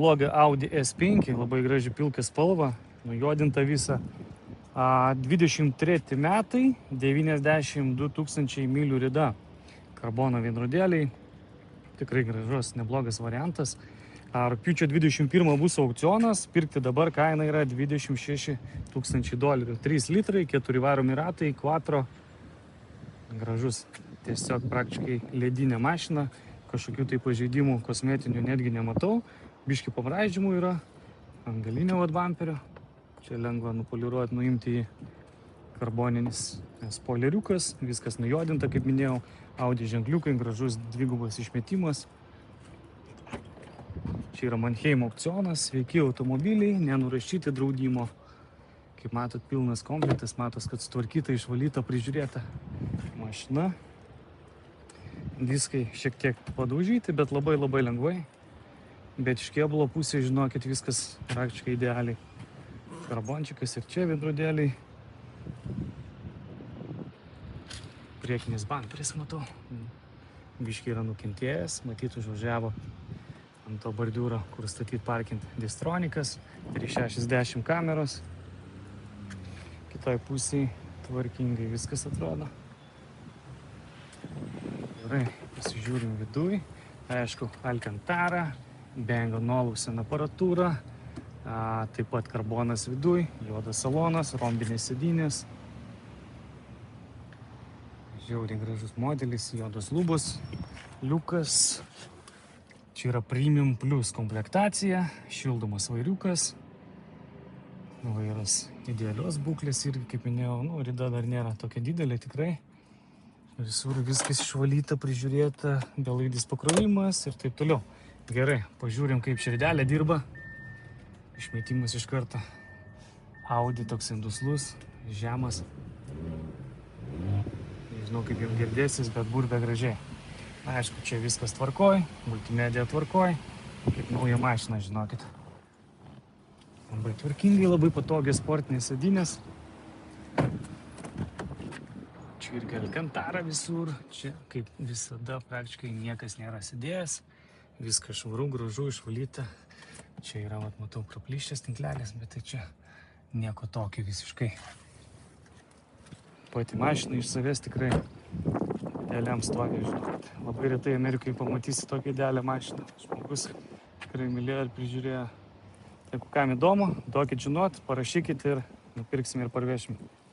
Blogą Audi S5, labai graži pilka spalva, nujuodinta visa. 23 metai, 92 000 mylių rida. Karbono vienrodėliai, tikrai gražus, neblogas variantas. Rugpjūčio 21 bus aukcionas, pirkti dabar kaina yra $26 000. 3 litrai, 4 varomi ratai, quattro. Gražus, tiesiog praktiškai ledinė mašina, kažkokių tai pažeidimų kosmetinių netgi nematau. Biški pabraidžimų yra, ant galinio bamperio. Čia lengva nupoliruoti, nuimti į karboninis spoileriukas, viskas nujuodinta, kaip minėjau. Audi ženkliukai, gražus dvigubas išmetimas. Čia yra Mannheimo aukcionas, sveiki automobiliai, nenurašyti draudimo. Kaip matot, pilnas komplektas, matos, kad sutvarkyta, išvalyta, prižiūrėta mašina. Diskai šiek tiek padaužyti, bet labai lengvai. Bet iš kėbulo pusės, žinokit, viskas praktiškai idealiai. Karbončikas ir čia veidrodėliai. Priekinis bamperis, matau. Biškiai yra nukentėjęs, matyt, užvažiavo ant to bordiūro, kur statyti parkinti Distronikas. 360 kameros. Kitoj pusėje tvarkingai viskas atrodo. Gerai, pasižiūrim viduj. Aišku, Alcantara, Bang & Olufsen aparatūra, taip pat karbonas viduj, juodas salonas, rombinės sėdynės. Žiauriai gražus modelis, juodos lubos, liukas. Čia yra Premium Plus komplektacija, šildomas vairiukas. Vairas idealios būklės irgi, kaip minėjau, rida dar nėra tokia didelė tikrai. Visur viskas išvalyta, prižiūrėta, belaidis pakrovimas ir taip toliau. Gerai, pažiūrim, kaip širdelė dirba. Išmetimas iš karto. Audi toks induslus, žemas. Nežinau, kaip jums girdėsis, bet burbė gražiai. Aišku, čia viskas tvarkoj, multimedija tvarkoj. Kaip nauja mašina, žinokit. Labai tvarkingai, labai patogiai sportinės sėdynės. Čia irgi Alcantara visur. Čia, kaip visada, praktiškai niekas nėra sėdėjęs. Viskas švaru, gražu, išvalyta. Čia yra, matau, praplyšęs tinklelis, bet tai čia nieko tokio visiškai. Pati mašina iš savęs tikrai idealiam stovi, žinokit. Labai retai Amerikai pamatysi tokią idealią mašiną. Žmogus tikrai mylėjo ir prižiūrėjo. Taip, kam įdomu, duokit žinot, parašykit ir nupirksim ir parvešim.